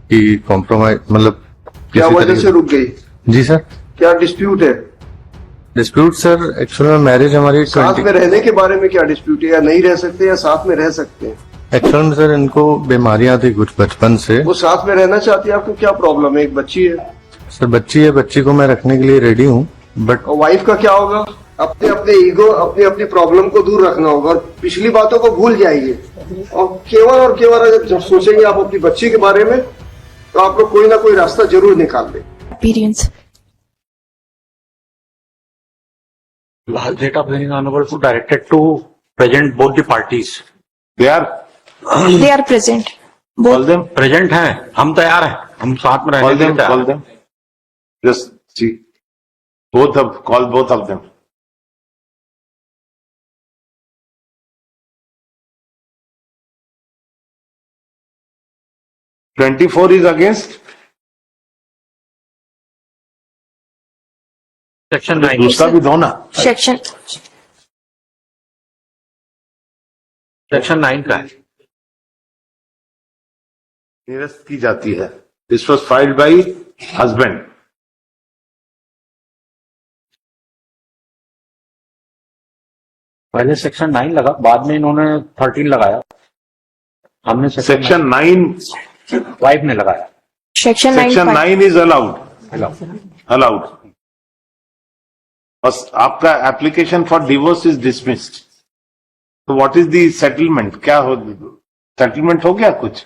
कि कॉम्प्रोमाइज मतलब क्या वजह से रुक गई? जी सर। क्या डिस्प्यूट है? डिस्प्यूट सर एक्चुअल में मैरिज हमारी साथ में रहने के बारे में क्या डिस्प्यूट है? या नहीं रह सकते या साथ में रह सकते हैं? एक्चुअल में सर इनको बीमारियां थी कुछ बचपन से। वो साथ में रहना चाहती है, आपको क्या प्रॉब्लम है? एक बच्ची है सर बच्ची है, बच्ची को मैं रखने के लिए रेडी हूँ बट और वाइफ का क्या होगा? अपने अपने ईगो, अपनी अपनी प्रॉब्लम को दूर रखना होगा और पिछली बातों को भूल जाइए और केवल अगर जब सोचेंगे आप अपनी बच्ची के बारे में तो आप लोग कोई ना कोई रास्ता जरूर निकाल दें। Experience. Last date of hearing honorable directed to present both the parties. They are They are present. call them, Present हैं, हम तैयार हैं, हम साथ में रहने call के लिए them, तैयार call हैं। them. Just see, call both of them. "24 is against." Section 9 दूसरा भी दो ना। Section. Section 9 का है। निरस्त की जाती है। This was filed by husband. पहले सेक्शन 9 लगा, बाद में इन्होंने 13 लगाया। हमने Section 9, वाइफ ने लगाया। Section 9. Section 9 is allowed. बस आपका application for divorce is dismissed. तो व्हाट इज दी सेटलमेंट? क्या हो, सेटलमेंट हो गया कुछ?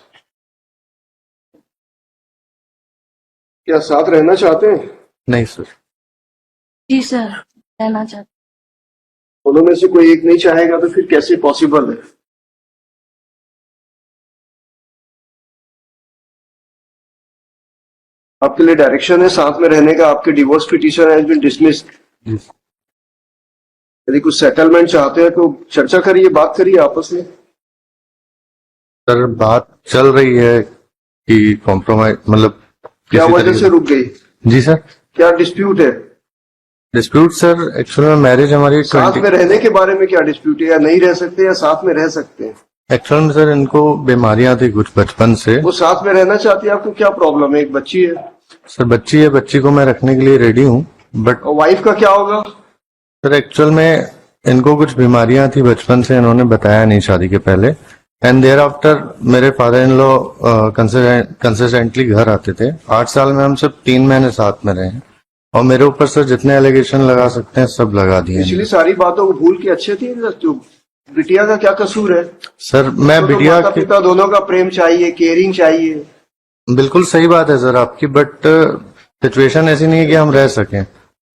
क्या साथ रहना चाहते हैं? नहीं सर। जी सर, रहना चाहते। दोनों में से कोई एक नहीं चाहेगा तो फिर कैसे पॉसिबल है? आपके लिए डायरेक्शन है साथ में रहने का। आपके divorce petition has been dismissed. यदि कुछ सेटलमेंट चाहते हैं तो चर्चा करिए, बात करिए आपस में। सर बात चल रही है कि कॉम्प्रोमाइज मतलब क्या वजह से रुक गई? जी सर। क्या डिस्प्यूट है? डिस्प्यूट सर एक्चुअल में मैरिज हमारी साथ में रहने के बारे में क्या डिस्प्यूट है? या नहीं रह सकते या साथ में रह सकते हैं? एक्चुअल में सर इनको बीमारियां थी कुछ बचपन से। वो साथ में रहना चाहती है, आपको क्या प्रॉब्लम है? एक बच्ची है सर बच्ची है, बच्ची को मैं रखने के लिए रेडी हूँ बट और वाइफ का क्या होगा? सर एक्चुअल में इनको कुछ बीमारियां थी बचपन से, इन्होंने बताया नहीं शादी के पहले। एंड देयर आफ्टर मेरे फादर इन लॉ कंसिस्टेंटली घर आते थे। 8 साल में हम सब 3 महीने साथ में रहे हैं और मेरे ऊपर सर जितने एलिगेशन लगा सकते हैं सब लगा दिए। पिछली सारी बातों को भूल के अच्छे थे। जो बिटिया का क्या कसूर है? सर मैं तो बिटिया माता पिता दोनों का प्रेम चाहिए, केयरिंग चाहिए। बिल्कुल सही बात है सर आपकी, बट सिचुएशन ऐसी नहीं है कि हम रह सकें।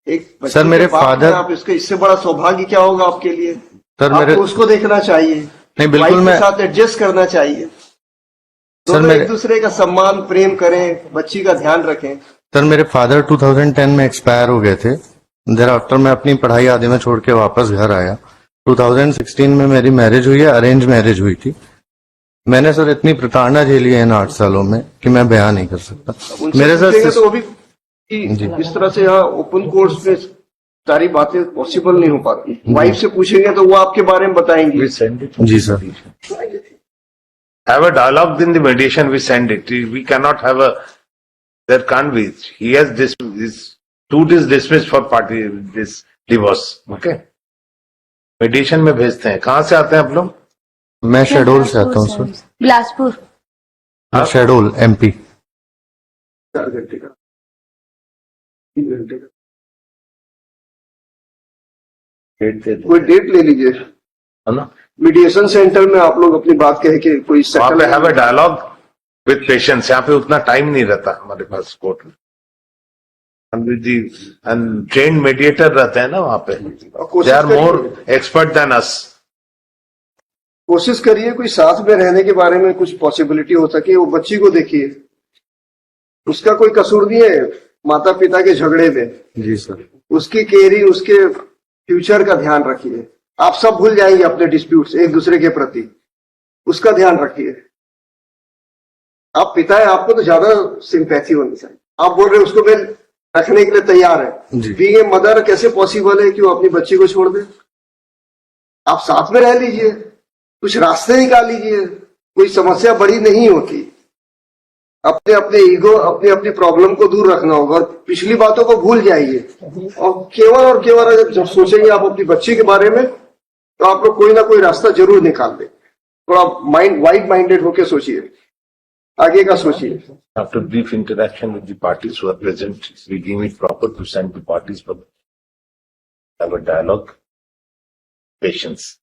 एक बच्चे सर, मेरे के बाप फादर- हैं आप, इससे बड़ा सौभाग्य क्या होगा आपके लिए? सर आपको मेरे उसको देखना चाहिए, नहीं बिल्कुल वाइफ के मैं साथ एडजस्ट करना चाहिए। दोनों मेरे- एक दूसरे का सम्मान प्रेम करें, बच्ची का ध्यान रखें। सर मेरे फादर 2010 में एक्सपायर हो गए थे। देर आफ्टर मैं अपनी पढ़ाई आदि में छोड़ के वापस घर आया। 2016 में मेरी मैरिज हुई है, अरेंज मैरिज हुई थी। मैंने सर इतनी प्रताड़ना झेली है इन 8 सालों में कि मैं बयान नहीं कर सकता। उनसे मेरे पूछेंगे साथ तो वो भी कि इस तरह से यहाँ ओपन कोर्स में सारी बातें पॉसिबल नहीं हो पाती। वाइफ से पूछेंगे तो वो आपके बारे में बताएंगी। जी sir. Have a dialogue in the mediation, we send it. We cannot have a, there can't be. He has this suit is dismissed for party, this divorce. Okay? Mediation में भेजते हैं। कहाँ से आते हैं आप लोग? मैं शेडोल से आता हूँ सर। बिलासपुर। शेडोल MP। 4 घंटे का, 3 घंटे का कोई डेट ले लीजिए, है ना? मीडिएशन सेंटर में आप लोग अपनी बात कह के कोई वहां पे have a settle. Dialogue with patience. यहाँ पे उतना टाइम नहीं रहता हमारे पास कोर्ट में। एंड ट्रेन मेडिएटर रहते हैं ना वहां पे। They are more expert than us. कोशिश करिए कोई साथ में रहने के बारे में कुछ पॉसिबिलिटी हो सके। वो बच्ची को देखिए, उसका कोई कसूर नहीं है माता पिता के झगड़े में। जी सर। उसकी केयरिंग, उसके फ्यूचर का ध्यान रखिए। आप सब भूल जाएंगे अपने डिस्प्यूट्स एक दूसरे के प्रति, उसका ध्यान रखिए। आप पिता है, आपको तो ज्यादा सिंपैथी होनी चाहिए। आप बोल रहे उसको मैं रखने के लिए तैयार है। जी। बीइंग ए मदर कैसे पॉसिबल है कि वो अपनी बच्ची को छोड़ दे? आप साथ में रह लीजिए, कुछ रास्ते निकाल लीजिए, कोई समस्या बड़ी नहीं होती। अपने अपने ईगो, अपनी अपनी प्रॉब्लम को दूर रखना होगा और पिछली बातों को भूल जाइए और केवल अगर जब सोचेंगे आप अपनी बच्ची के बारे में तो आप लोग कोई ना कोई रास्ता जरूर निकाल दे। थोड़ा वाइड माइंडेड होके सोचिए, आगे का सोचिए। After brief interaction with the parties who are present, we deem it proper to send the parties for have a dialogue, patience.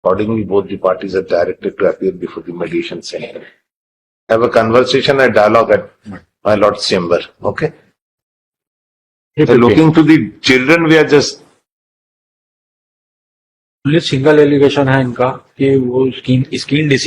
Accordingly, both the parties are directed to appear before the mediation center. Have a conversation and dialogue at my lord's chamber. Okay. So looking to the children, we are just single allegation है इनका कि वो skin disease